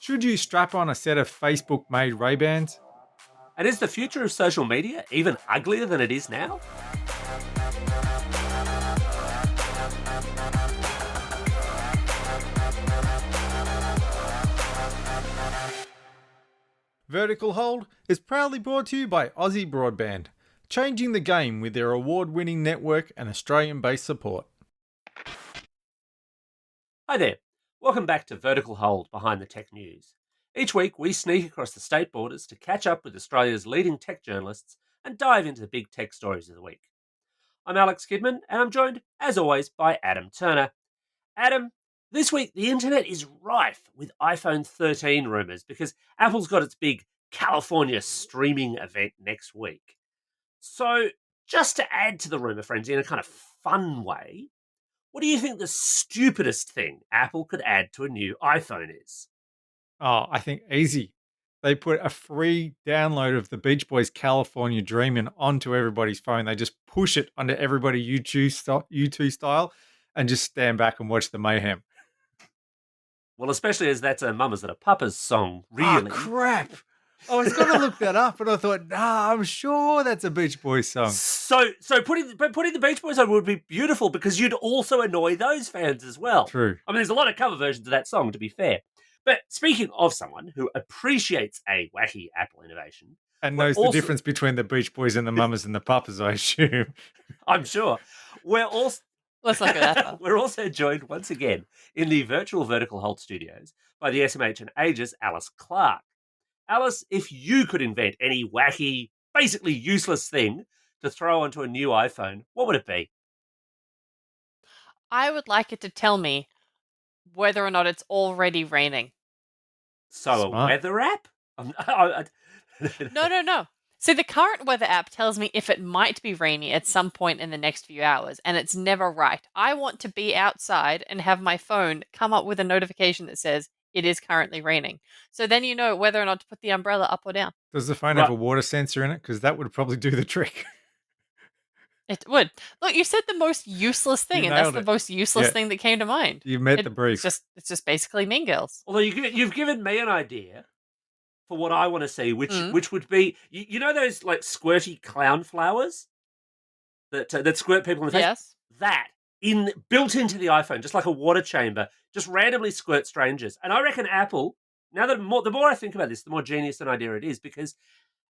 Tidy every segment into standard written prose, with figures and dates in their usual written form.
Should you strap on a set of Facebook-made Ray-Bans? And is the future of social media even uglier than it is now? Vertical Hold is proudly brought to you by Aussie Broadband, changing the game with their award-winning network and Australian-based support. Hi there. Welcome back to Vertical Hold Behind the Tech News. Each week we sneak across the state borders to catch up with Australia's leading tech journalists and dive into the big tech stories of the week. I'm Alex Kidman and I'm joined, as always, by Adam Turner. Adam, this week the internet is rife with iPhone 13 rumours because Apple's got its big California streaming event next week. So, just to add to the rumour frenzy in a kind of fun way, what do you think the stupidest thing Apple could add to a new iPhone is? Oh, I think easy. They put a free download of the Beach Boys' California Dreamin' onto everybody's phone. They just push it onto everybody U2 style and just stand back and watch the mayhem. Well, especially as that's a Mamas and a Papas song, Ah, really. crap. I was going to look that up, and I thought, nah, I'm sure that's a Beach Boys song. So putting the Beach Boys on would be beautiful because you'd also annoy those fans as well. True. I mean, there's a lot of cover versions of that song, to be fair. But speaking of someone who appreciates a wacky Apple innovation, and knows the difference between the Beach Boys and the Mamas and the Papas, I assume. I'm sure. Let's look at that. We're also joined once again in the virtual Vertical Hold studios by the SMH and Ages Alice Clarke. Alice, if you could invent any wacky, basically useless thing to throw onto a new iPhone, what would it be? I would like it to tell me whether or not it's already raining. So Smart. a weather app? No. See, the current weather app tells me if it might be rainy at some point in the next few hours, and it's never right. I want to be outside and have my phone come up with a notification that says it is currently raining. So then you know whether or not to put the umbrella up or down. Does the phone have a water sensor in it? Because that would probably do the trick. It would. Look, you said the most useless thing, and that's the most useless thing that came to mind. You met the brief. It's just basically Mean Girls. Although you've given me an idea for what I want to see, which would be, you know those like squirty clown flowers that squirt people in the face? Yes. That built into the iPhone, just like a water chamber, just randomly squirt strangers. And I reckon Apple, now that the more I think about this, the more genius an idea it is, because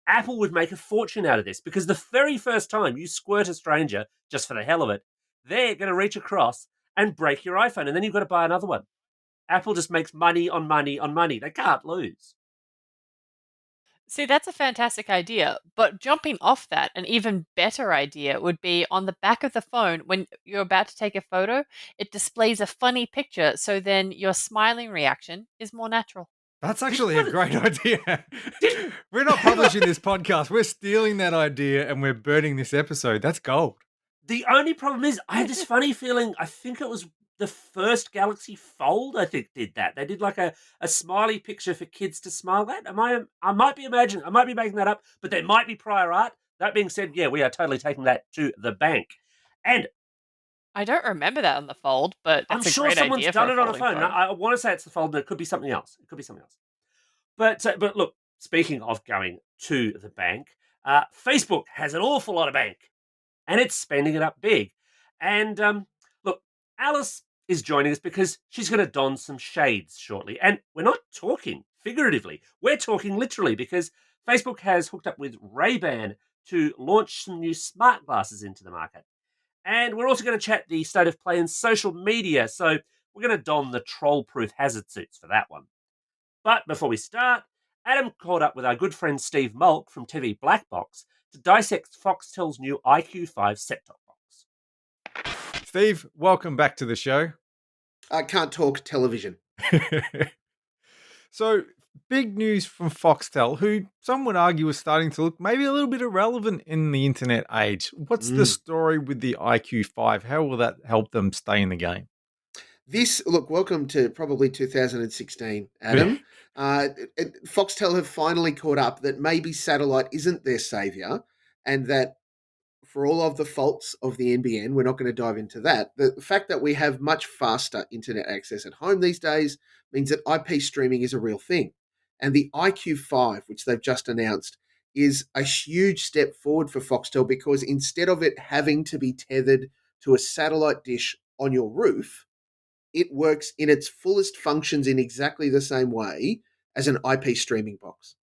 Apple would make a fortune out of this, because the very first time you squirt a stranger, just for the hell of it, they're going to reach across and break your iPhone, and then you've got to buy another one. Apple just makes money on money on money. They can't lose. See, that's a fantastic idea. But jumping off that, an even better idea would be on the back of the phone, when you're about to take a photo, it displays a funny picture, so then your smiling reaction is more natural. That's actually a great idea. We're not publishing this podcast. We're stealing that idea and we're burning this episode. That's gold. The only problem is I have this funny feeling, I think it was the first Galaxy Fold, I think, did that. They did like a smiley picture for kids to smile at. I might be making that up, but there might be prior art. That being said, yeah, we are totally taking that to the bank. And I don't remember that on the Fold, but that's I'm sure someone's done it on a phone. I want to say it's the Fold, but it could be something else. But look, speaking of going to the bank, Facebook has an awful lot of bank, and it's spending it up big. And look, Alice is joining us because she's going to don some shades shortly. And we're not talking figuratively. We're talking literally, because Facebook has hooked up with Ray-Ban to launch some new smart glasses into the market. And we're also going to chat the state of play in social media. So we're going to don the troll-proof hazard suits for that one. But before we start, Adam caught up with our good friend Steve Molk from TV Blackbox to dissect Foxtel's new IQ5 set-top box. Steve, welcome back to the show. I can't talk television. So, big news from Foxtel, who some would argue is starting to look maybe a little bit irrelevant in the internet age. What's the story with the IQ5? How will that help them stay in the game? Welcome to probably 2016, Adam. Foxtel have finally caught up that maybe satellite isn't their saviour, and that for all of the faults of the NBN, we're not going to dive into that. The fact that we have much faster internet access at home these days means that IP streaming is a real thing. And the IQ5, which they've just announced, is a huge step forward for Foxtel because instead of it having to be tethered to a satellite dish on your roof, it works in its fullest functions in exactly the same way as an IP streaming box.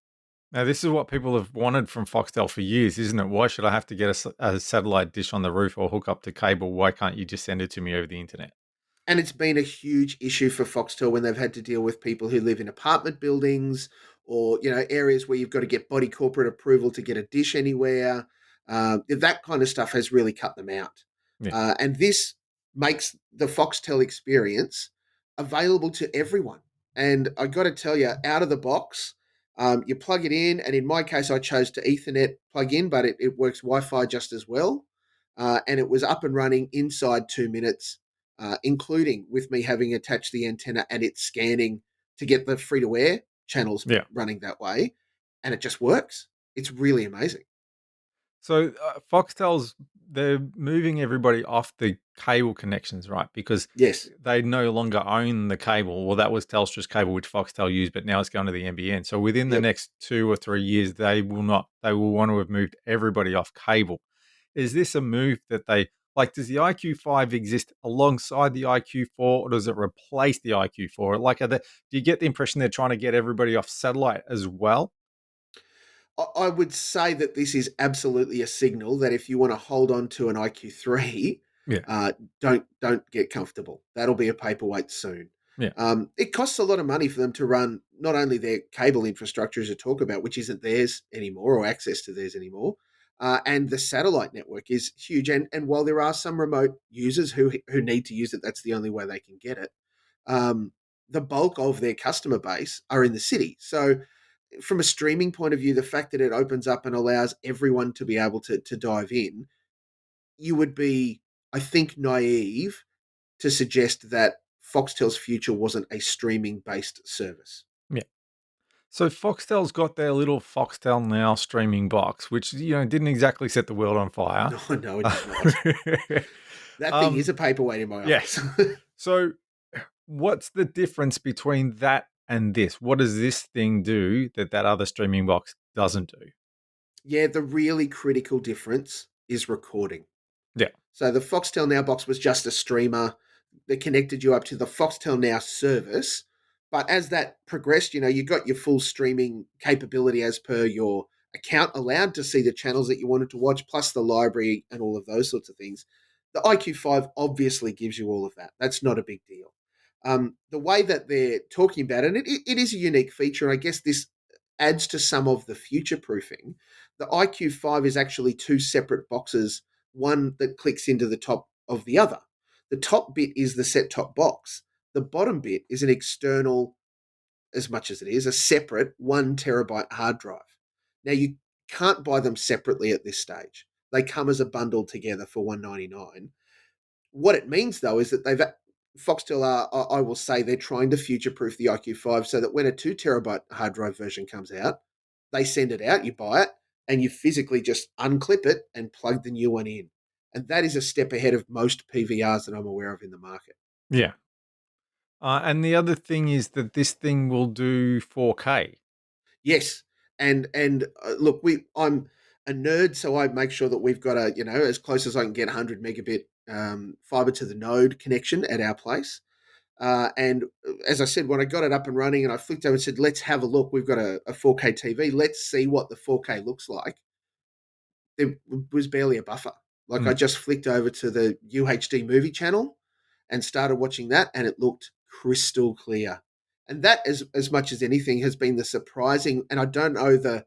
Now, this is what people have wanted from Foxtel for years, isn't it? Why should I have to get a satellite dish on the roof or hook up to cable? Why can't you just send it to me over the internet? And it's been a huge issue for Foxtel when they've had to deal with people who live in apartment buildings or, areas where you've got to get body corporate approval to get a dish anywhere. That kind of stuff has really cut them out. Yeah. And this makes the Foxtel experience available to everyone. And I got to tell you, out of the box, you plug it in. And in my case, I chose to Ethernet plug in, but it works Wi-Fi just as well. And it was up and running inside 2 minutes. Including with me having attached the antenna and it scanning to get the free-to-air channels running that way. And it just works. It's really amazing. So Foxtel's, they're moving everybody off the cable connections, right? Because yes, they no longer own the cable. Well, that was Telstra's cable, which Foxtel used, but now it's going to the NBN. So within the next 2 or 3 years, they will want to have moved everybody off cable. Is this a move that does the IQ5 exist alongside the IQ4 or does it replace the IQ4? Do you get the impression they're trying to get everybody off satellite as well? I would say that this is absolutely a signal that if you want to hold on to an IQ3, don't get comfortable. That'll be a paperweight soon. Yeah. It costs a lot of money for them to run not only their cable infrastructure as you talk about, which isn't theirs anymore or access to theirs anymore, and the satellite network is huge. And while there are some remote users who need to use it, that's the only way they can get it. The bulk of their customer base are in the city. So from a streaming point of view, the fact that it opens up and allows everyone to be able to dive in, you would be, I think, naive to suggest that Foxtel's future wasn't a streaming-based service. Yeah. So Foxtel's got their little Foxtel Now streaming box, which didn't exactly set the world on fire. No, it did not. That thing is a paperweight in my office. So, what's the difference between that and this? What does this thing do that other streaming box doesn't do? Yeah, the really critical difference is recording. Yeah. So the Foxtel Now box was just a streamer that connected you up to the Foxtel Now service. But as that progressed, you got your full streaming capability as per your account, allowed to see the channels that you wanted to watch, plus the library and all of those sorts of things. The IQ5 obviously gives you all of that. That's not a big deal. The way that they're talking about it, it is a unique feature. And I guess this adds to some of the future proofing. The IQ5 is actually 2 separate boxes, one that clicks into the top of the other. The top bit is the set-top box. The bottom bit is an external, as much as it is, a separate 1 terabyte hard drive. Now, you can't buy them separately at this stage. They come as a bundle together for $199. What it means, though, is that Foxtel I will say, they're trying to future-proof the IQ5 so that when a 2 terabyte hard drive version comes out, they send it out, you buy it, and you physically just unclip it and plug the new one in. And that is a step ahead of most PVRs that I'm aware of in the market. Yeah. And the other thing is that this thing will do 4K. Yes. And look, I'm a nerd, so I make sure that we've got as close as I can get 100 megabit fiber to the node connection at our place. And as I said, when I got it up and running and I flicked over and said, let's have a look, we've got a 4K TV, let's see what the 4K looks like. There was barely a buffer. I just flicked over to the UHD movie channel and started watching that, and it looked crystal clear. And that, as much as anything, has been the surprising, and I don't know the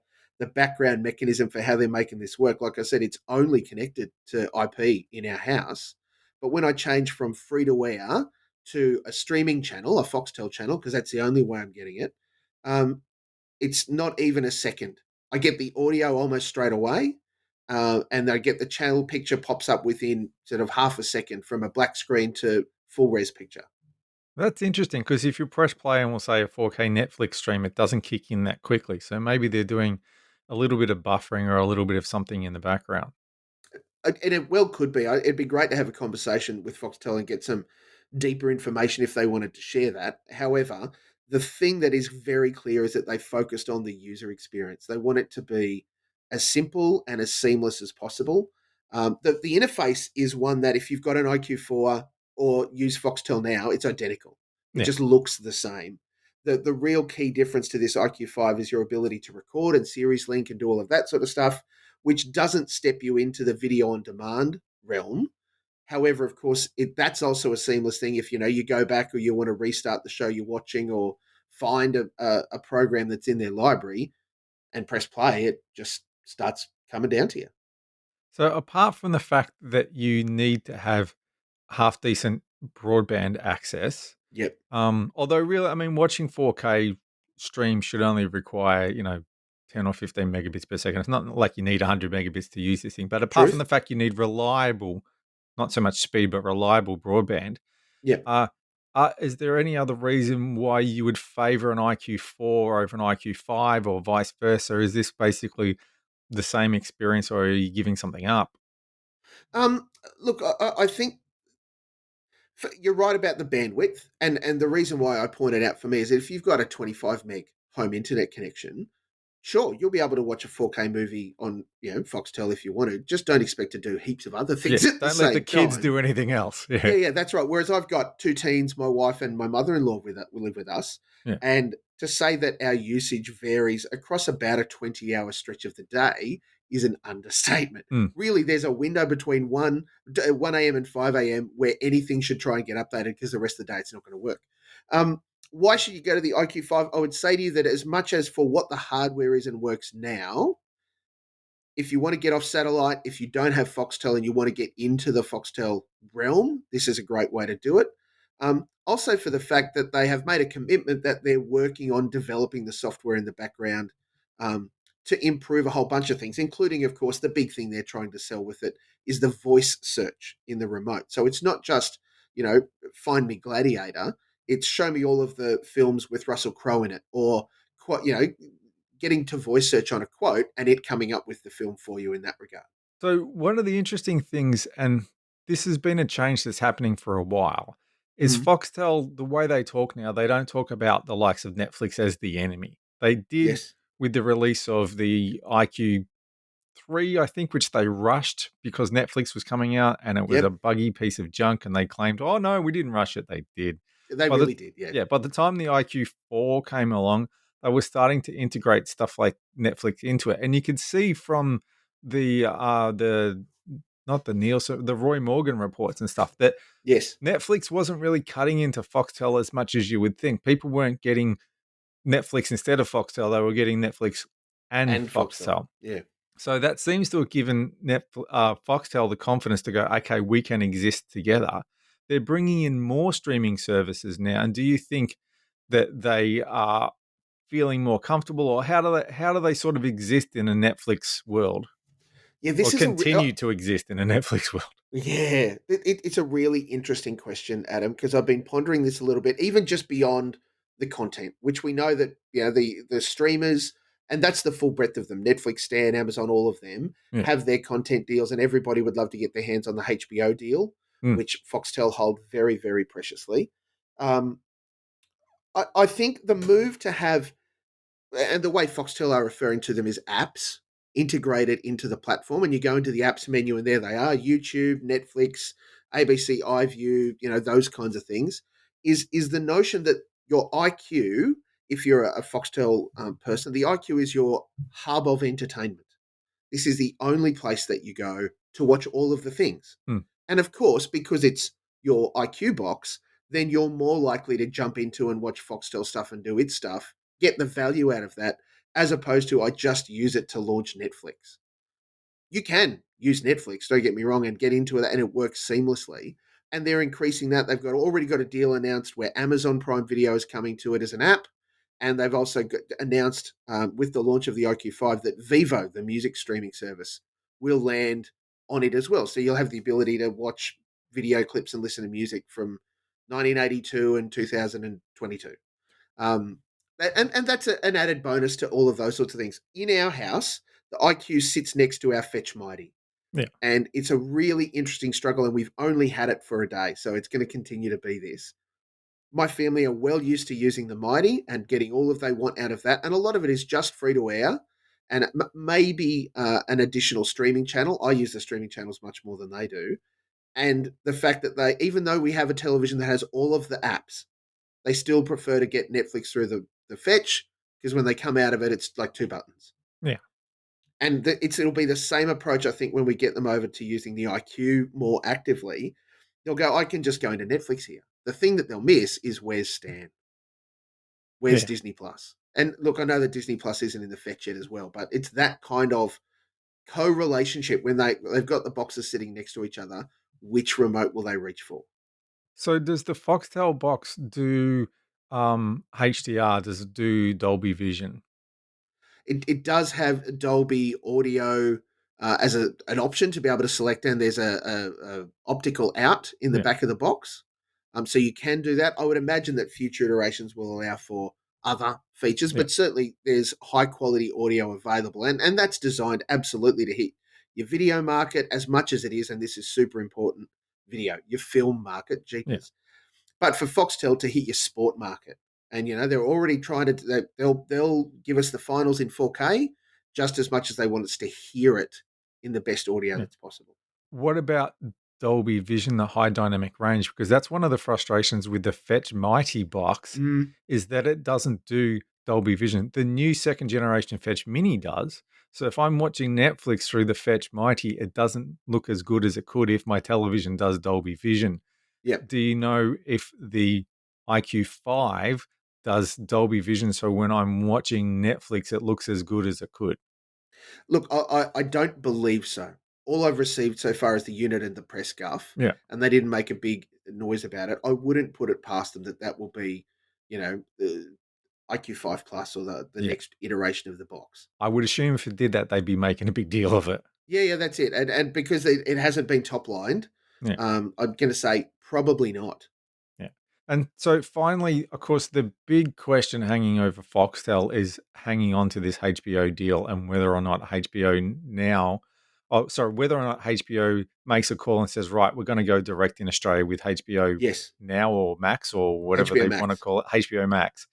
background mechanism for how they're making this work. Like I said, it's only connected to IP in our house. But when I change from free-to-air to a streaming channel, a Foxtel channel, because that's the only way I'm getting it, it's not even a second. I get the audio almost straight away, and I get the channel picture pops up within sort of half a second from a black screen to full res picture. That's interesting because if you press play and we'll say a 4K Netflix stream, it doesn't kick in that quickly. So maybe they're doing a little bit of buffering or a little bit of something in the background. and it well could be. It'd be great to have a conversation with Foxtel and get some deeper information if they wanted to share that. However, the thing that is very clear is that they focused on the user experience. They want it to be as simple and as seamless as possible. The interface is one that if you've got an IQ4 or use Foxtel Now, it's identical. It Yeah. just looks the same. The real key difference to this IQ5 is your ability to record and series link and do all of that sort of stuff, which doesn't step you into the video on demand realm. However, of course, that's also a seamless thing. If you go back or you want to restart the show you're watching or find a program that's in their library and press play, it just starts coming down to you. So apart from the fact that you need to have half decent broadband access, Yep. although really, I mean, watching 4K stream should only require 10 or 15 megabits per second. It's not like you need 100 megabits to use this thing. But apart from Truth. the fact you need reliable, not so much speed, but reliable broadband, Yep. is there any other reason why you would favor an IQ4 over an IQ5 or vice versa? Is this basically the same experience, or are you giving something up? Look, I think you're right about the bandwidth, and the reason why I pointed out for me is that if you've got a 25 meg home internet connection, sure, you'll be able to watch a 4K movie on Foxtel if you want to. Just don't expect to do heaps of other Yeah, things at the don't let the same kids time. do anything else. Yeah. Yeah, that's right. Whereas I've got two teens, my wife and my mother-in-law will live with us. Yeah. And to say that our usage varies across about a 20-hour stretch of the day is an understatement. Mm. Really, there's a window between 1 a.m. and 5 a.m. where anything should try and get updated because the rest of the day it's not going to work. Why should you go to the IQ5? I would say to you that as much as for what the hardware is and works now, if you want to get off satellite, if you don't have Foxtel and you want to get into the Foxtel realm, this is a great way to do it. Also, for the fact that they have made a commitment that they're working on developing the software in the background to improve a whole bunch of things, including, of course, the big thing they're trying to sell with it is the voice search in the remote. So it's not just, find me Gladiator. It's show me all of the films with Russell Crowe in it, or getting to voice search on a quote and it coming up with the film for you in that regard. So one of the interesting things, and this has been a change that's happening for a while, is Foxtel, the way they talk now, they don't talk about the likes of Netflix as the enemy. They did Yes. with the release of the IQ3, I think, which they rushed because Netflix was coming out and it was a buggy piece of junk, and they claimed, oh, no, we didn't rush it. They did. They really did, yeah. Yeah, by the time the IQ4 came along, they were starting to integrate stuff like Netflix into it. And you could see from the not the Nielsen, the Roy Morgan reports and stuff that Yes. Netflix wasn't really cutting into Foxtel as much as you would think. People weren't getting Netflix instead of Foxtel; they were getting Netflix and Foxtel. Yeah. So that seems to have given Foxtel the confidence to go, okay, we can exist together. They're bringing in more streaming services now, and do you think that they are feeling more comfortable, or how do they sort of exist in a Netflix world? Yeah, this or is continue to exist in a Netflix world? Yeah, it's a really interesting question, Adam, because I've been pondering this a little bit, even just beyond the content, which we know that the streamers, and that's the full breadth of them. Netflix, Stan, Amazon, all of them have their content deals, and everybody would love to get their hands on the HBO deal, which Foxtel hold very, very preciously. I think the move to have, and the way Foxtel are referring to them is apps integrated into the platform, and you go into the apps menu and there they are: YouTube, Netflix, ABC iView, those kinds of things. Is the notion that your IQ, if you're a Foxtel person, the IQ is your hub of entertainment. This is the only place that you go to watch all of the things. And of course, because it's your IQ box, then you're more likely to jump into and watch Foxtel stuff and do its stuff, get the value out of that, as opposed to I just use it to launch Netflix. You can use Netflix, don't get me wrong, and get into it, and it works seamlessly. And they're increasing that. They've already got a deal announced where Amazon Prime Video is coming to it as an app. And they've also announced with the launch of the IQ5 that Vivo, the music streaming service, will land on it as well. So you'll have the ability to watch video clips and listen to music from 1982 and 2022. And that's an added bonus to all of those sorts of things. In our house, the IQ sits next to our Fetch Mighty. Yeah. And it's a really interesting struggle, and we've only had it for a day, so it's going to continue to be this. My family are well used to using the Mighty and getting all of they want out of that, and a lot of it is just free to air, and maybe an additional streaming channel. I use the streaming channels much more than they do, and the fact that they, even though we have a television that has all of the apps, they still prefer to get Netflix through the fetch, because when they come out of it, it's like two buttons. Yeah. And it'll be the same approach, I think, when we get them over to using the IQ more actively. They'll go, I can just go into Netflix here. The thing that they'll miss is where's Stan? Where's Yeah. Disney Plus? And look, I know that Disney Plus isn't in the fetch yet as well, but it's that kind of co-relationship when they've got the boxes sitting next to each other. Which remote will they reach for? So does the Foxtel box do HDR? Does it do Dolby Vision? It does have Dolby audio as an option to be able to select, and there's a optical out in the back of the box. So you can do that. I would imagine that future iterations will allow for other features, but certainly there's high quality audio available, and that's designed absolutely to hit your video market as much as it is, and this is super important, video, your film market, jeepers. But for Foxtel to hit your sport market, and they're already trying to, they'll give us the finals in 4K just as much as they want us to hear it in the best audio that's possible. What about Dolby Vision, the high dynamic range? Because that's one of the frustrations with the Fetch Mighty box is that it doesn't do Dolby Vision. The new second generation Fetch Mini does. So if I'm watching Netflix through the Fetch Mighty, it doesn't look as good as it could if my television does Dolby Vision. Yeah. Do you know if the IQ5 does Dolby Vision so when I'm watching Netflix, it looks as good as it could? Look, I don't believe so. All I've received so far is the unit and the press scuff, Yeah. and they didn't make a big noise about it. I wouldn't put it past them that will be, the IQ5 Plus or the next iteration of the box. I would assume if it did that, they'd be making a big deal of it. Yeah, that's it. And because it hasn't been top lined, I'm going to say probably not. Yeah. And so finally, of course, the big question hanging over Foxtel is hanging on to this HBO deal and whether or not whether or not HBO makes a call and says, right, we're going to go direct in Australia with HBO Yes. Now or Max or whatever HBO they Max. want to call it, HBO Max.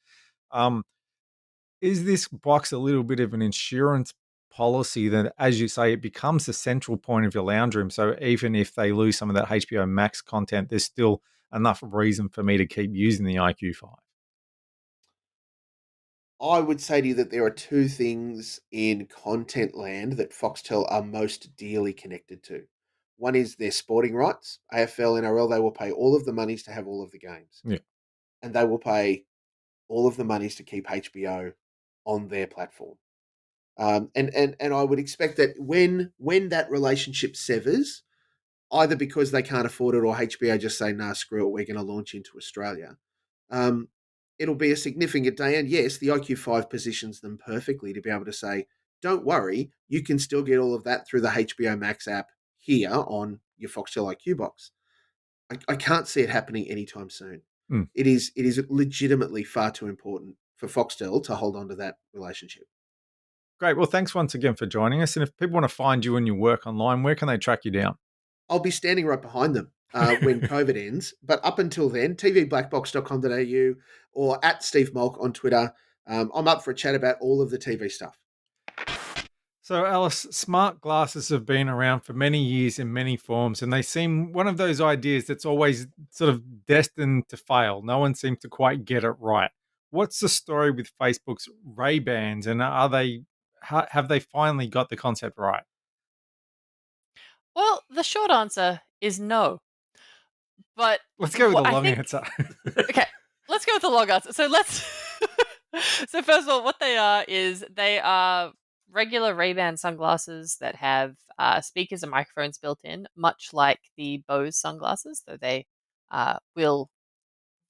Is this box a little bit of an insurance policy that, as you say, it becomes the central point of your lounge room? So even if they lose some of that HBO Max content, there's still enough reason for me to keep using the IQ5. I would say to you that there are two things in content land that Foxtel are most dearly connected to. One is their sporting rights. AFL, NRL, they will pay all of the monies to have all of the games. Yeah. And they will pay all of the monies to keep HBO on their platform. And I would expect that when that relationship severs, either because they can't afford it or HBO just say, nah, screw it, we're going to launch into Australia, it'll be a significant day. And yes, the IQ5 positions them perfectly to be able to say, don't worry, you can still get all of that through the HBO Max app here on your Foxtel IQ box. I can't see it happening anytime soon. It is legitimately far too important for Foxtel to hold on to that relationship. Great. Well, thanks once again for joining us. And if people want to find you and your work online, where can they track you down? I'll be standing right behind them when COVID ends. But up until then, tvblackbox.com.au or at Steve Molk on Twitter. I'm up for a chat about all of the TV stuff. So, Alice, smart glasses have been around for many years in many forms, and they seem one of those ideas that's always sort of destined to fail. No one seems to quite get it right. What's the story with Facebook's Ray-Bans, and have they finally got the concept right? Well, the short answer is no. But Let's go with the I long think answer. okay, let's go with the long answer. So let's. So first of all, what they are is they are regular Ray-Ban sunglasses that have speakers and microphones built in, much like the Bose sunglasses, though they will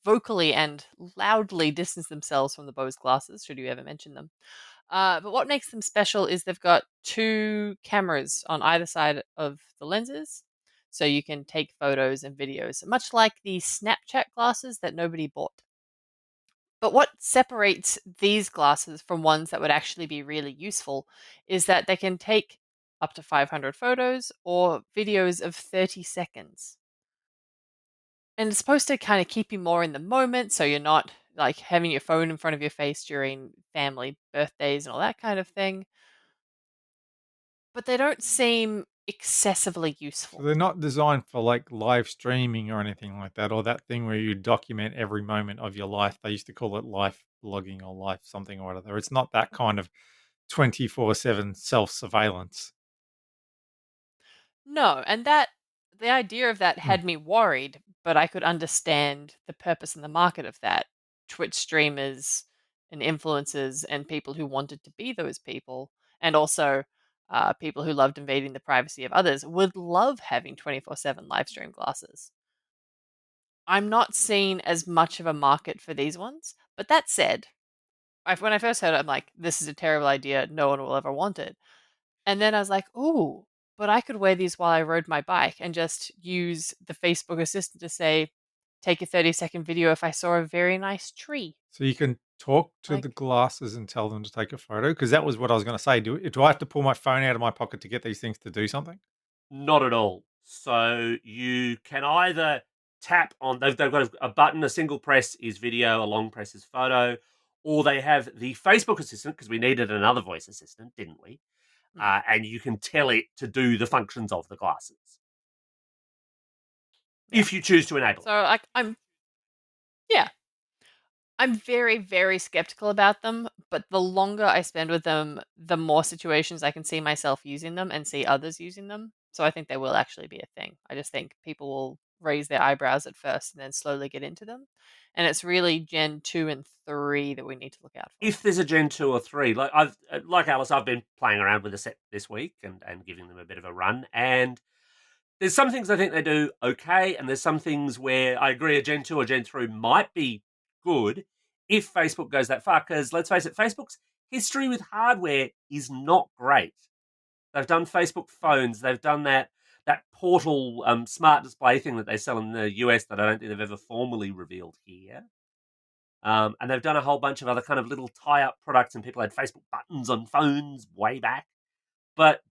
vocally and loudly distance themselves from the Bose glasses, should you ever mention them. But what makes them special is they've got two cameras on either side of the lenses, so you can take photos and videos, much like the Snapchat glasses that nobody bought. But what separates these glasses from ones that would actually be really useful is that they can take up to 500 photos, or videos of 30 seconds. And it's supposed to kind of keep you more in the moment, so you're not like having your phone in front of your face during family birthdays and all that kind of thing. But they don't seem excessively So useful. they're not designed for like live streaming or anything like that, or that thing where you document every moment of your life. They used to call it life blogging or life something or other. It's not that kind of 24/7 self surveillance. No, and that the idea of that Hmm. had me worried, but I could understand the purpose and the market of that. Twitch streamers and influencers and people who wanted to be those people, and also people who loved invading the privacy of others, would love having 24/7 live stream glasses. I'm not seeing as much of a market for these ones, but that said, when I first heard it, I'm like, this is a terrible idea. No one will ever want it. And then I was like, "Ooh, but I could wear these while I rode my bike and just use the Facebook Assistant to say, take a 30-second video if I saw a very nice tree." So you can talk to the Like, glasses and tell them to take a photo? Because that was what I was going to say. Do I have to pull my phone out of my pocket to get these things to do something? Not at all. So you can either tap on, they've got a button, a single press is video, a long press is photo, or they have the Facebook Assistant, because we needed another voice assistant, didn't we? mm, And you can tell it to do the functions of the glasses yeah. if you choose to enable So it. like yeah, I'm very, very skeptical about them, but the longer I spend with them, the more situations I can see myself using them and see others using them. So I think they will actually be a thing. I just think people will raise their eyebrows at first and then slowly get into them. And it's really Gen 2 and 3 that we need to look out for. If there's a Gen 2 or 3, like Alice, I've been playing around with the set this week and giving them a bit of a run, and there's some things I think they do okay, and there's some things where I agree a Gen 2 or Gen 3 might be good if Facebook goes that far, because let's face it, Facebook's history with hardware is not great. They've done Facebook phones, they've done that portal smart display thing that they sell in the US that I don't think they've ever formally revealed here. And they've done a whole bunch of other kind of little tie-up products, and people had Facebook buttons on phones way back. But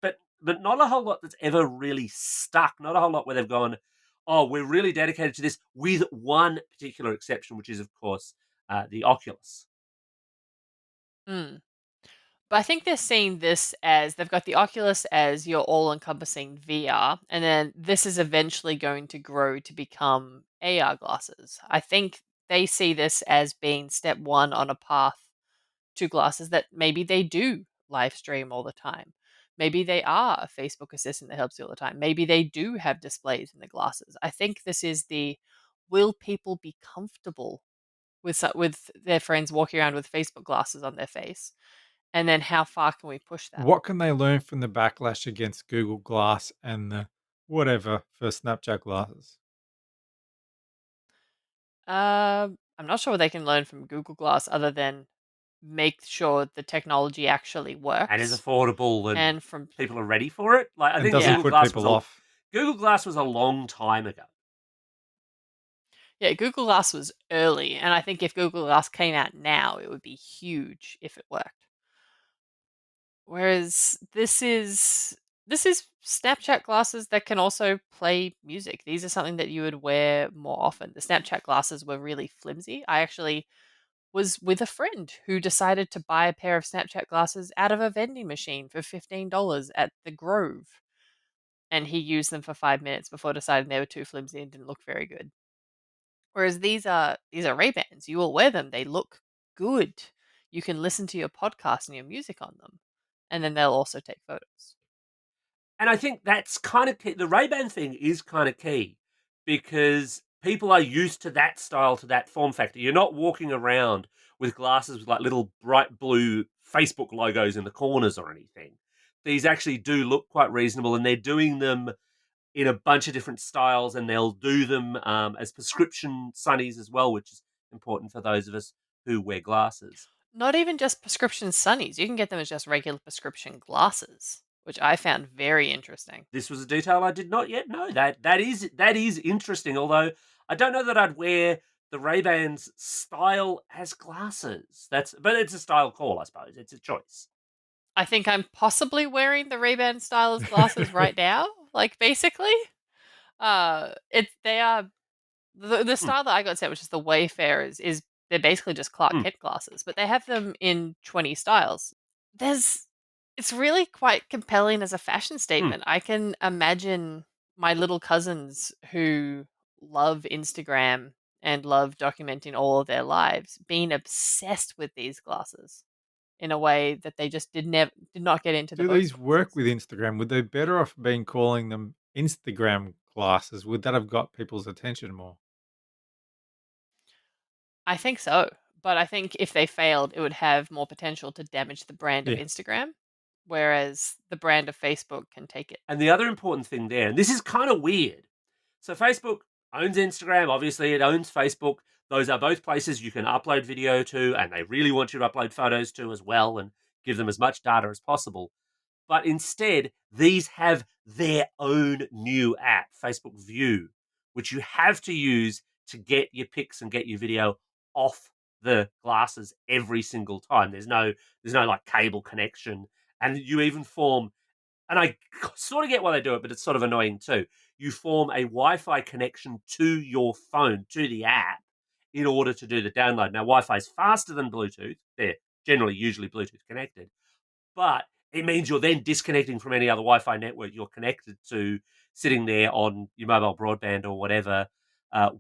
not a whole lot that's ever really stuck. Not a whole lot where they've gone, oh, we're really dedicated to this, with one particular exception, which is, of course, the Oculus. Mm. But I think they're seeing this as they've got the Oculus as your all encompassing VR, and then this is eventually going to grow to become AR glasses. I think they see this as being step one on a path to glasses that maybe they do live stream all the time. Maybe they are a Facebook assistant that helps you all the time. Maybe they do have displays in the glasses. I think this is the will people be comfortable with their friends walking around with Facebook glasses on their face? And then how far can we push that? What can they learn from the backlash against Google Glass and the whatever for Snapchat glasses? I'm not sure what they can learn from Google Glass other than make sure the technology actually And is works. affordable and And from people are ready for it. Like, I And think doesn't yeah, put people off. Google Glass was a long time ago. yeah, Google Glass was early, and I think if Google Glass came out now, it would be huge if it worked. Whereas this is Snapchat glasses that can also play music. These are something that you would wear more often. The Snapchat glasses were really flimsy. I actually was with a friend who decided to buy a pair of Snapchat glasses out of a vending machine for $15 at the Grove. And he used them for 5 minutes before deciding they were too flimsy and didn't look very good. Whereas these are Ray-Bans. You will wear them. They look good. You can listen to your podcast and your music on them. And then they'll also take photos. And I think that's kind of key. The Ray-Ban thing is kind of key because people are used to that style, to that form factor. You're not walking around with glasses with like little bright blue Facebook logos in the corners or anything. These actually do look quite reasonable, and they're doing them in a bunch of different styles, and they'll do them as prescription sunnies as well, which is important for those of us who wear glasses. Not even just prescription sunnies. You can get them as just regular prescription glasses, which I found very interesting. This was a detail I did not yet know. That is interesting. Although I don't know that I'd wear the Ray-Bans style as glasses. But it's a style call, I suppose. It's a choice. I think I'm possibly wearing the Ray-Ban stylus glasses right now. Like, basically, they are the style that I got set, which is the Wayfarers, is they're basically just Clarke Kent glasses, but they have them in 20 styles. It's really quite compelling as a fashion statement. I can imagine my little cousins who love Instagram and love documenting all of their lives being obsessed with these glasses in a way that they just did not get into the Do Bose these work glasses. with Instagram? Would they better off being calling them Instagram glasses? Would that have got people's attention more? I think so, but I think if they failed, it would have more potential to damage the brand of Yeah. Instagram, whereas the brand of Facebook can take it. And the other important thing there, and this is kind of weird. So Facebook owns Instagram. Obviously, it owns Facebook. Those are both places you can upload video to, and they really want you to upload photos to as well and give them as much data as possible. But instead, these have their own new app, Facebook View, which you have to use to get your pics and get your video off the glasses every single time. There's no like cable connection, and you even form. And I sort of get why they do it, but it's sort of annoying too. You form a Wi-Fi connection to your phone, to the app, in order to do the download. Now, Wi-Fi is faster than Bluetooth. They're generally usually Bluetooth connected, but it means you're then disconnecting from any other Wi-Fi network you're connected to, sitting there on your mobile broadband or whatever,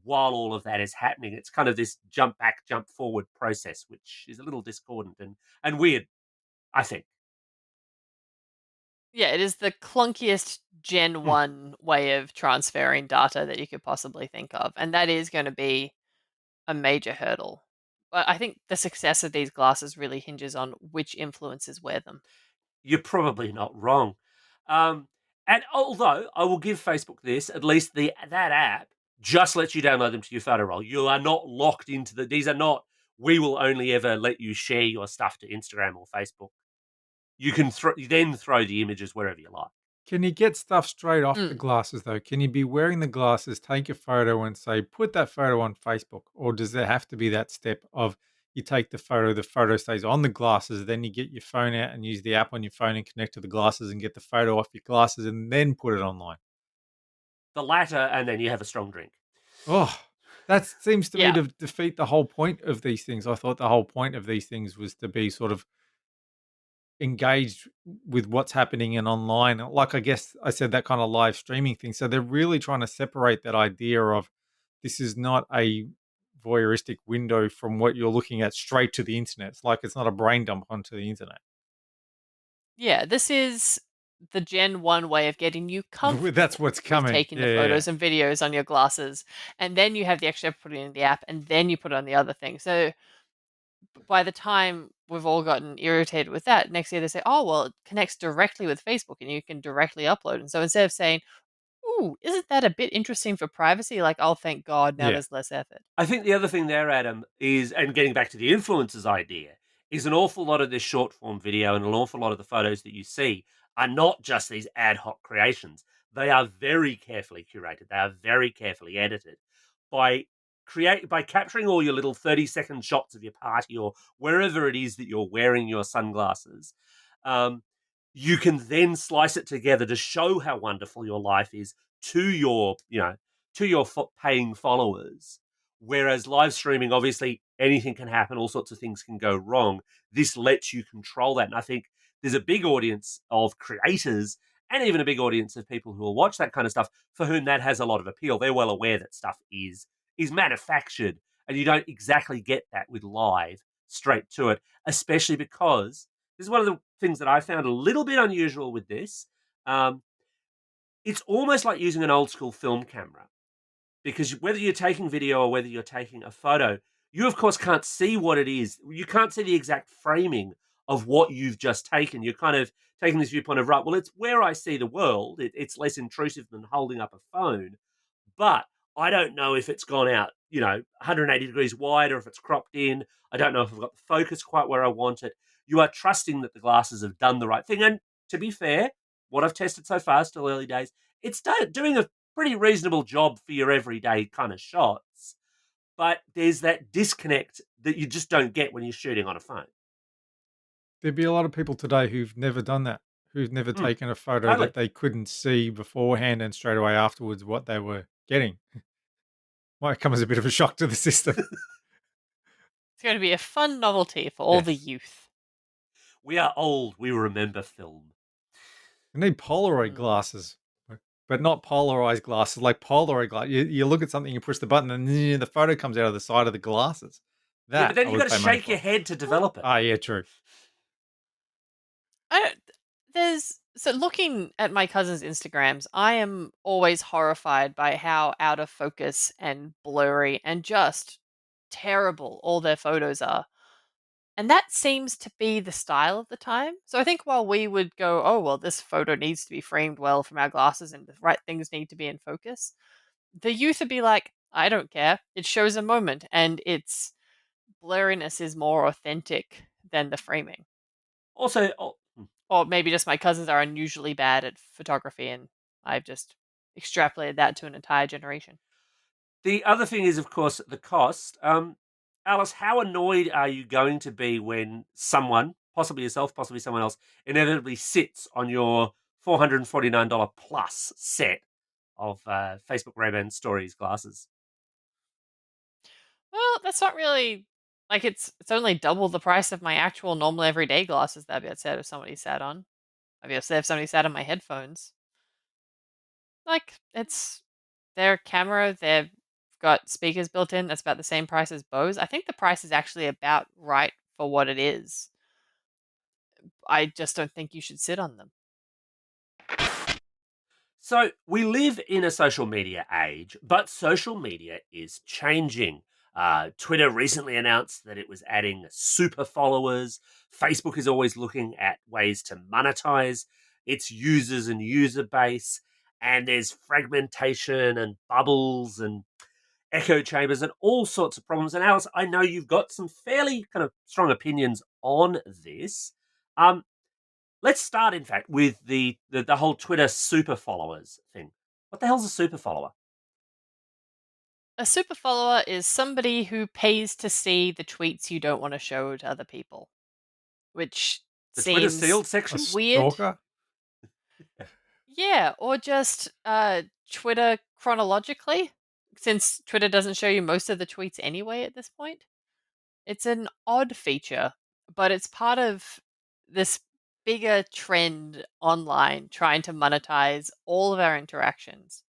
while all of that is happening. It's kind of this jump back, jump forward process, which is a little discordant and weird, I think. Yeah, it is the clunkiest Gen Hmm. 1 way of transferring data that you could possibly think of, and that is going to be a major hurdle. But I think the success of these glasses really hinges on which influencers wear them. You're probably not wrong. Um, and although I will give Facebook this, at least that app just lets you download them to your photo roll. You are not locked into these are not, we will only ever let you share your stuff to Instagram or Facebook. You can then throw the images wherever you like. Can you get stuff straight off the Mm. glasses though? Can you be wearing the glasses, take a photo and say, put that photo on Facebook? Or does there have to be that step of you take the photo stays on the glasses, then you get your phone out and use the app on your phone and connect to the glasses and get the photo off your glasses and then put it online? The latter, and then you have a strong drink. Oh, that seems to me Yeah. to defeat the whole point of these things. I thought the whole point of these things was to be sort of engaged with what's happening and online. Like I guess I said that kind of live streaming thing. So they're really trying to separate that idea of this is not a voyeuristic window from what you're looking at straight to the internet. It's like it's not a brain dump onto the internet. Yeah, this is the Gen 1 way of getting you That's comfortable what's with coming. taking the Yeah. photos and videos on your glasses, and then you have the extra put it in the app, and then you put on the other thing. So by the time we've all gotten irritated with that, next year they say, "Oh, well, it connects directly with Facebook and you can directly upload." And so instead of saying, "Ooh, isn't that a bit interesting for privacy?" Like, "Oh, thank God, now Yeah. there's less effort." I think the other thing there, Adam, is, and getting back to the influencers idea, is an awful lot of this short form video and an awful lot of the photos that you see are not just these ad hoc creations. They are very carefully curated. They are very carefully edited by by capturing all your little 30-second shots of your party or wherever it is that you're wearing your sunglasses. Um, you can then slice it together to show how wonderful your life is to your, to your paying followers. Whereas live streaming, obviously, anything can happen, all sorts of things can go wrong. This lets you control that. And I think there's a big audience of creators and even a big audience of people who will watch that kind of stuff for whom that has a lot of appeal. They're well aware that stuff is manufactured, and you don't exactly get that with live straight to it, especially because this is one of the things that I found a little bit unusual with this. Um, it's almost like using an old school film camera, because whether you're taking video or whether you're taking a photo, you of course can't see what it is. You can't see the exact framing of what you've just taken. You're kind of taking this viewpoint of, right, well, it's where I see the world. It's less intrusive than holding up a phone, but I don't know if it's gone out, 180 degrees wide or if it's cropped in. I don't know if I've got the focus quite where I want it. You are trusting that the glasses have done the right thing. And to be fair, what I've tested so far, still early days, it's doing a pretty reasonable job for your everyday kind of shots. But there's that disconnect that you just don't get when you're shooting on a phone. There'd be a lot of people today who've never done that, who've never taken a photo Totally. that they couldn't see beforehand and straight away afterwards what they were getting. Might come as a bit of a shock to the system. It's going to be a fun novelty for all the Yes. youth. We are old. We remember film. You need Polaroid glasses, but not polarized glasses, like Polaroid glass. You look at something, you push the button, and then the photo comes out of the side of the glasses. Yeah, but then I you've would got to pay money shake your for. head to develop it. Ah, yeah, true. So looking at my cousin's Instagrams, I am always horrified by how out of focus and blurry and just terrible all their photos are. And that seems to be the style of the time. So I think while we would go, oh, well, this photo needs to be framed well from our glasses and the right things need to be in focus, the youth would be like, I don't care. It shows a moment and its blurriness is more authentic than the framing. Also, Or maybe just my cousins are unusually bad at photography and I've just extrapolated that to an entire generation. the other thing is, of course, the cost. Alice, how annoyed are you going to be when someone, possibly yourself, possibly someone else, inevitably sits on your $449 plus set of Facebook Ray-Ban Stories glasses? Well, that's not really like it's only double the price of my actual normal everyday glasses that I'd be upset if somebody sat on. I'd be upset if somebody sat on my headphones. Like it's their camera, they've got speakers built in. That's about the same price as Bose. I think the price is actually about right for what it is. I just don't think you should sit on them. So we live in a social media age, but social media is changing. Twitter recently announced that it was adding super followers. Facebook is always looking at ways to monetize its users and user base. And there's fragmentation and bubbles and echo chambers and all sorts of problems. And Alice, I know you've got some fairly kind of strong opinions on this. Um, Let's start, in fact, with the whole Twitter super followers thing. What the hell's a super follower? A super follower is somebody who pays to see the tweets you don't want to show to other people, which The Twitter seems sealed A section? weird. stalker? Yeah, or just Twitter chronologically, since Twitter doesn't show you most of the tweets anyway at this point. It's an odd feature, but it's part of this bigger trend online trying to monetize all of our interactions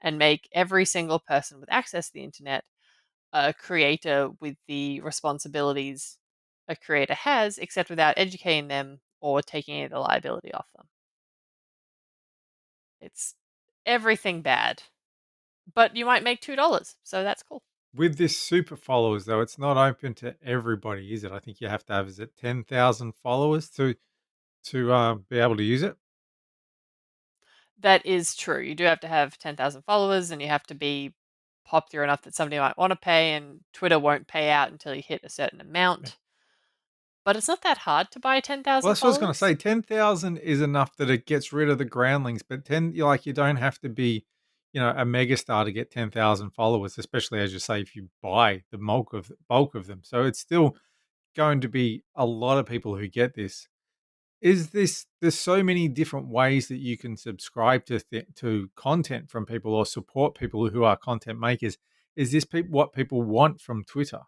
and make every single person with access to the internet a creator with the responsibilities a creator has, except without educating them or taking any of the liability off them. It's everything bad. But you might make $2, so that's cool. With this super followers, though, it's not open to everybody, is it? I think you have to have, is it 10,000 followers to be able to use it? That is true. You do have to have 10,000 followers and you have to be popular enough that somebody might want to pay, and Twitter won't pay out until you hit a certain amount. But it's not that hard to buy 10,000 Well, that's what I was going to followers. say. 10,000 is enough that it gets rid of the groundlings, but you don't have to be, a megastar to get 10,000 followers, especially as you say, if you buy the bulk of them. So it's still going to be a lot of people who get this. There's so many different ways that you can subscribe to content from people or support people who are content makers. Is this what people want from Twitter?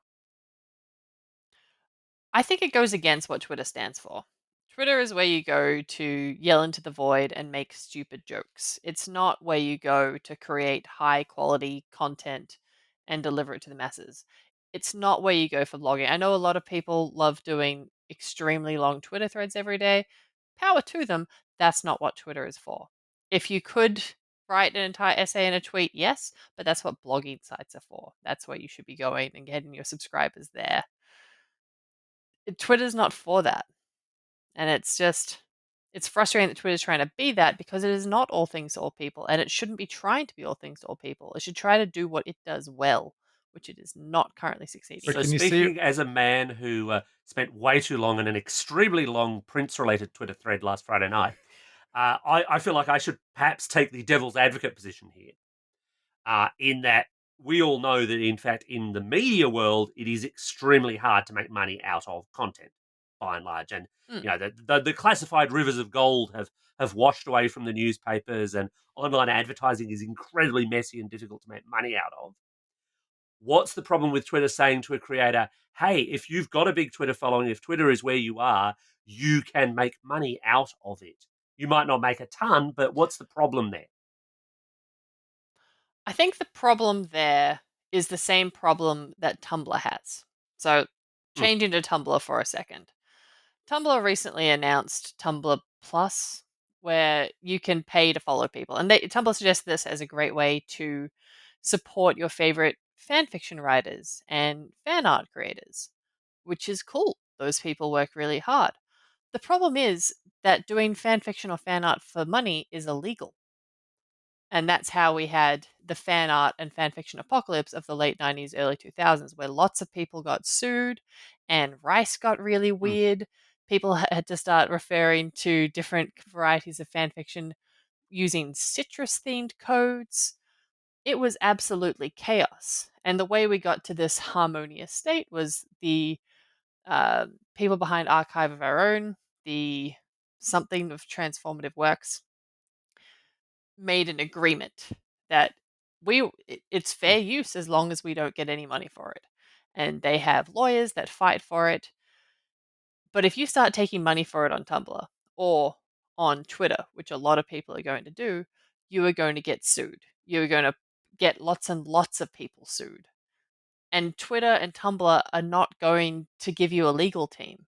I think it goes against what Twitter stands for. Twitter is where you go to yell into the void and make stupid jokes. It's not where you go to create high quality content and deliver it to the masses. It's not where you go for blogging. I know a lot of people love doing extremely long Twitter threads every day. Power to them. That's not what Twitter is for. If you could write an entire essay in a tweet, yes, but that's what blogging sites are for. That's where you should be going and getting your subscribers there. Twitter's not for that. And it's frustrating that Twitter's trying to be that because it is not all things to all people, and it shouldn't be trying to be all things to all people. It should try to do what it does well, which it is not currently succeeding But So, at. can you see speaking as a man who spent way too long in an extremely long Prince related Twitter thread last Friday night, I feel like I should perhaps take the devil's advocate position here, in that we all know that, in fact, in the media world, it is extremely hard to make money out of content by and large. And Mm. the classified rivers of gold have washed away from the newspapers, and online advertising is incredibly messy and difficult to make money out of. What's the problem with Twitter saying to a creator, hey, if you've got a big Twitter following, if Twitter is where you are, you can make money out of it? You might not make a ton, but what's the problem there? I think the problem there is the same problem that Tumblr has. So, Hmm. changing to Tumblr for a second. Tumblr recently announced Tumblr Plus, where you can pay to follow people. And Tumblr suggests this as a great way to support your favorite fan fiction writers and fan art creators, which is cool. Those people work really hard. The problem is that doing fan fiction or fan art for money is illegal. And that's how we had the fan art and fan fiction apocalypse of the late 90s, early 2000s, where lots of people got sued and Rice got really Hmm. weird. People had to start referring to different varieties of fan fiction using citrus themed codes. It was absolutely chaos. And the way we got to this harmonious state was the people behind Archive of Our Own, the something of Transformative Works, made an agreement that it's fair use as long as we don't get any money for it. And they have lawyers that fight for it. But if you start taking money for it on Tumblr or on Twitter, which a lot of people are going to do, you are going to get sued. You're going to get lots and lots of people sued. And Twitter and Tumblr are not going to give you a legal team.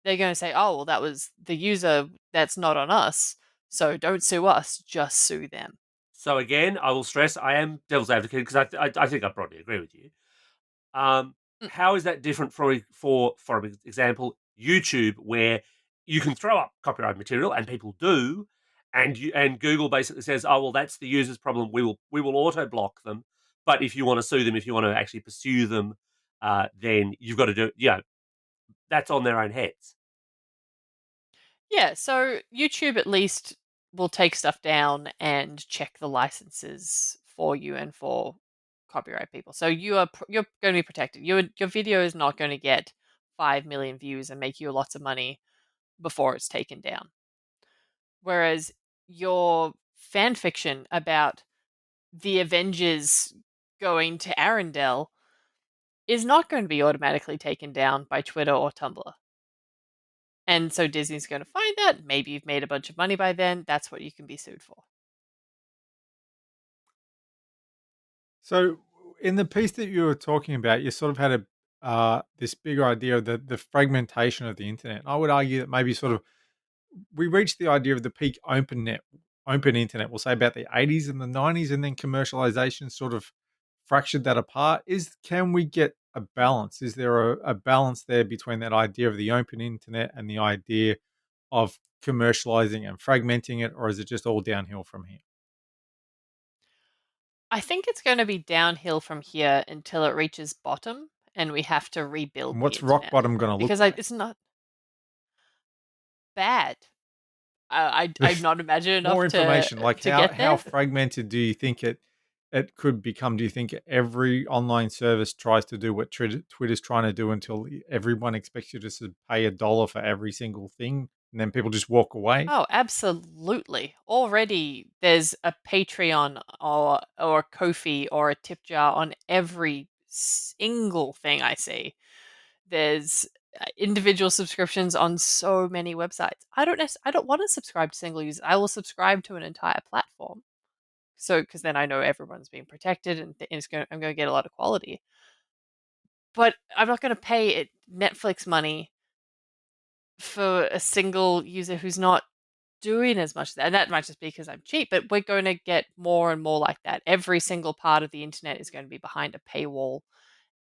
They're going to say, oh, well, that was the user, that's not on us. So don't sue us, just sue them. So again, I will stress I am devil's advocate because I think I broadly agree with you. Mm. How is that different for example, YouTube, where you can throw up copyright material and people do, and Google basically says, oh well, that's the user's problem. We will auto block them, but if you want to sue them, if you want to actually pursue them, then you've got to do that's on their own heads. Yeah, so YouTube at least will take stuff down and check the licenses for you and for copyright people. So you're going to be protected. Your video is not going to get 5 million views and make you lots of money before it's taken down. Whereas your fan fiction about the Avengers going to Arendelle is not going to be automatically taken down by Twitter or Tumblr. And so Disney's going to find that. Maybe you've made a bunch of money by then. That's what you can be sued for. So, in the piece that you were talking about, you sort of had this bigger idea of the fragmentation of the internet. I would argue that maybe sort of we reached the idea of the peak open internet. We'll say about the 80s and the 90s, and then commercialization sort of fractured that apart. Can we get a balance? Is there a balance there between that idea of the open internet and the idea of commercializing and fragmenting it, or is it just all downhill from here? I think it's going to be downhill from here until it reaches bottom and we have to rebuild And the what's rock internet. bottom going to look Because like? it's not bad. I'm not imagined More enough information, like to how get there. fragmented do you think it could become? Do you think every online service tries to do what Twitter's trying to do until everyone expects you to pay $1 for every single thing, and then people just walk away? Oh, absolutely. Already there's a Patreon or a Ko-fi or a tip jar on every single thing I see. There's individual subscriptions on so many websites. I don't want to subscribe to single users. I will subscribe to an entire platform. So because then I know everyone's being protected and I'm going to get a lot of quality. But I'm not going to pay Netflix money for a single user who's not doing as much. And that might just be because I'm cheap, but we're going to get more and more like that. Every single part of the internet is going to be behind a paywall,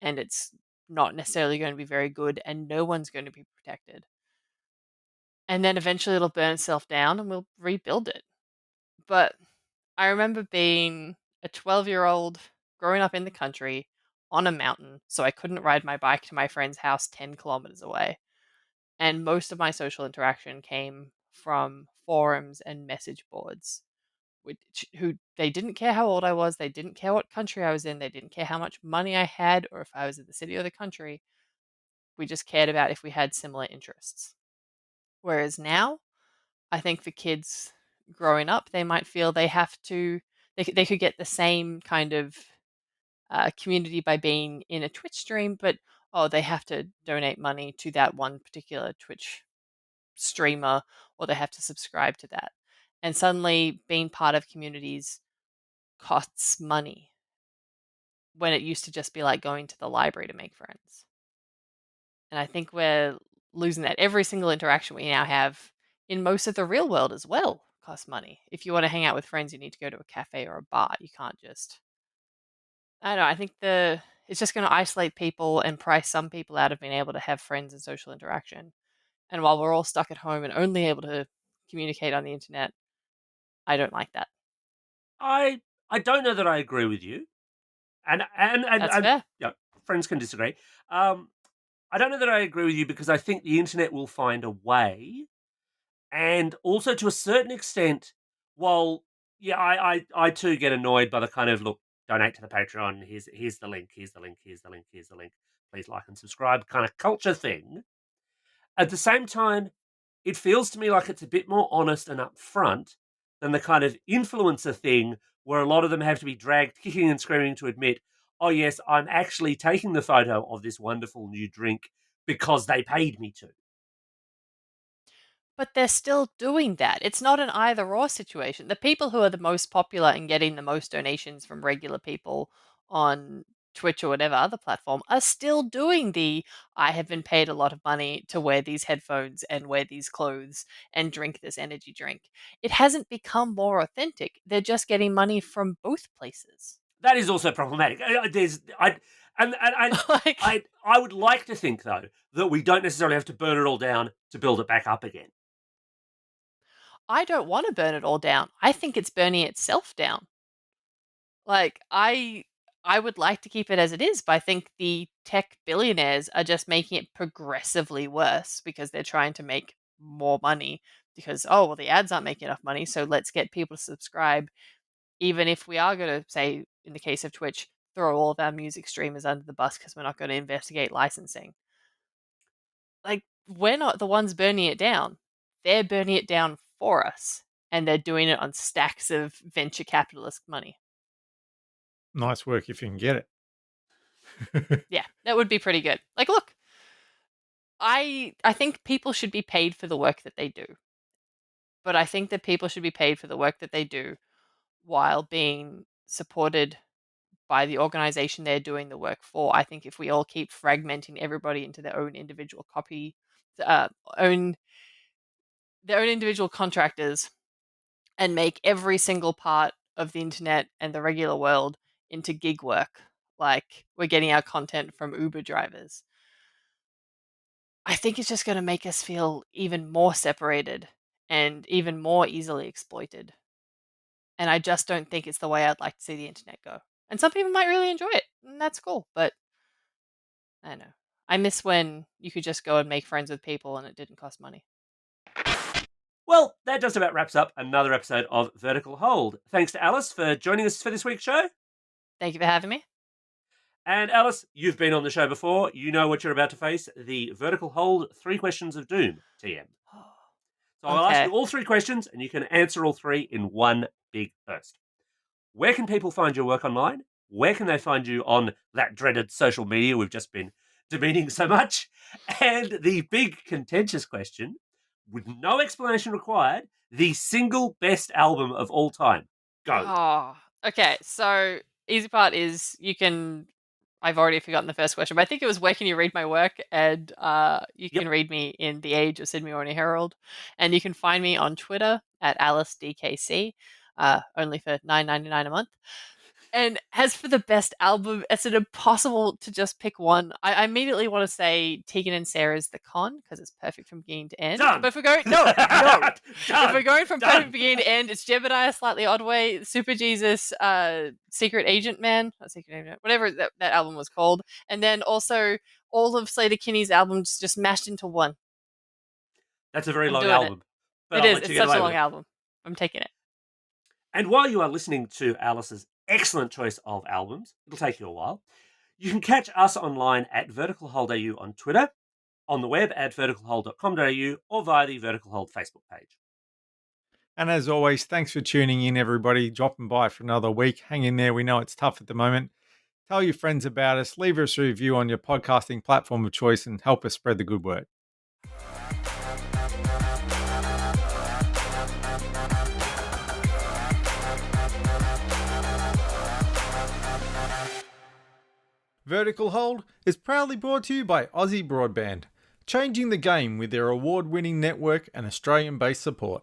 and it's not necessarily going to be very good, and no one's going to be protected. And then eventually it'll burn itself down and we'll rebuild it. But I remember being a 12-year-old growing up in the country on a mountain, so I couldn't ride my bike to my friend's house 10 kilometers away. And most of my social interaction came from forums and message boards, who they didn't care how old I was, they didn't care what country I was in, they didn't care how much money I had or if I was in the city or the country. We just cared about if we had similar interests. Whereas now, I think for kids growing up, they might feel they have to, they could get the same kind of community by being in a Twitch stream, but they have to donate money to that one particular Twitch streamer, or they have to subscribe to that. And suddenly being part of communities costs money when it used to just be like going to the library to make friends. And I think we're losing that. Every single interaction we now have in most of the real world as well costs money. If you want to hang out with friends, you need to go to a cafe or a bar. You can't just. I don't know. I think it's just going to isolate people and price some people out of being able to have friends and social interaction. And while we're all stuck at home and only able to communicate on the internet, I don't like that. I don't know that I agree with you, and That's fair. yeah, friends can disagree. I don't know that I agree with you because I think the internet will find a way, and also to a certain extent, while yeah, I too get annoyed by the kind of look, donate to the Patreon. Here's the link. Here's the link. Here's the link. Here's the link. Please like and subscribe. Kind of culture thing. At the same time, it feels to me like it's a bit more honest and upfront than the kind of influencer thing where a lot of them have to be dragged kicking and screaming to admit, oh, yes, I'm actually taking the photo of this wonderful new drink because they paid me to. But they're still doing that. It's not an either or situation. The people who are the most popular and getting the most donations from regular people on Twitch or whatever other platform are still doing I have been paid a lot of money to wear these headphones and wear these clothes and drink this energy drink. It hasn't become more authentic. They're just getting money from both places. That is also problematic. I would like to think though that we don't necessarily have to burn it all down to build it back up again. I don't want to burn it all down. I think it's burning itself down. Like I would like to keep it as it is, but I think the tech billionaires are just making it progressively worse because they're trying to make more money because the ads aren't making enough money, so let's get people to subscribe even if we are going to say in the case of Twitch throw all of our music streamers under the bus because we're not going to investigate licensing. Like we're not the ones burning it down. They're burning it down for us and they're doing it on stacks of venture capitalist money. Nice work if you can get it. Yeah, that would be pretty good. Like, look, I think people should be paid for the work that they do. But I think that people should be paid for the work that they do while being supported by the organization they're doing the work for. I think if we all keep fragmenting everybody into their own individual their own individual contractors and make every single part of the internet and the regular world into gig work, like we're getting our content from Uber drivers, I think it's just going to make us feel even more separated and even more easily exploited. And I just don't think it's the way I'd like to see the internet go. And some people might really enjoy it, and that's cool, but I don't know. I miss when you could just go and make friends with people and it didn't cost money. Well, that just about wraps up another episode of Vertical Hold. Thanks to Alice for joining us for this week's show. Thank you for having me. And Alice, you've been on the show before. You know what you're about to face. The Vertical Hold 3 Questions of Doom, TM. So I'll ask you all 3 questions and you can answer all 3 in one big burst. Where can people find your work online? Where can they find you on that dreaded social media we've just been demeaning so much? And the big contentious question, with no explanation required, the single best album of all time. Go. Oh, okay. So easy part is I've already forgotten the first question, but I think it was where can you read my work? And you can read me in The Age of Sydney Morning Herald. And you can find me on Twitter at AliceDKC, only for $9.99 a month. And as for the best album, it's impossible to just pick one. I immediately want to say Tegan and Sarah's The Con because it's perfect from beginning to end. Done. But if we're going, no. If we're going from perfect beginning to end, it's Jebediah, Slightly Odd Way, Super Jesus, Secret Agent Man, not Secret Agent, whatever that album was called, and then also all of Slater Kinney's albums just mashed into one. That's a very long album. It is. It's such a long album. I'm taking it. And while you are listening to Alice's excellent choice of albums, it'll take you a while, you can catch us online at Vertical Hold AU on Twitter. on the web at verticalhold.com.au or via the Vertical Hold Facebook page. And as always, thanks for tuning in, everybody. Dropping by for another week. Hang in there. We know it's tough at the moment. Tell your friends about us. Leave us a review on your podcasting platform of choice and help us spread the good word. Vertical Hold is proudly brought to you by Aussie Broadband, changing the game with their award-winning network and Australian-based support.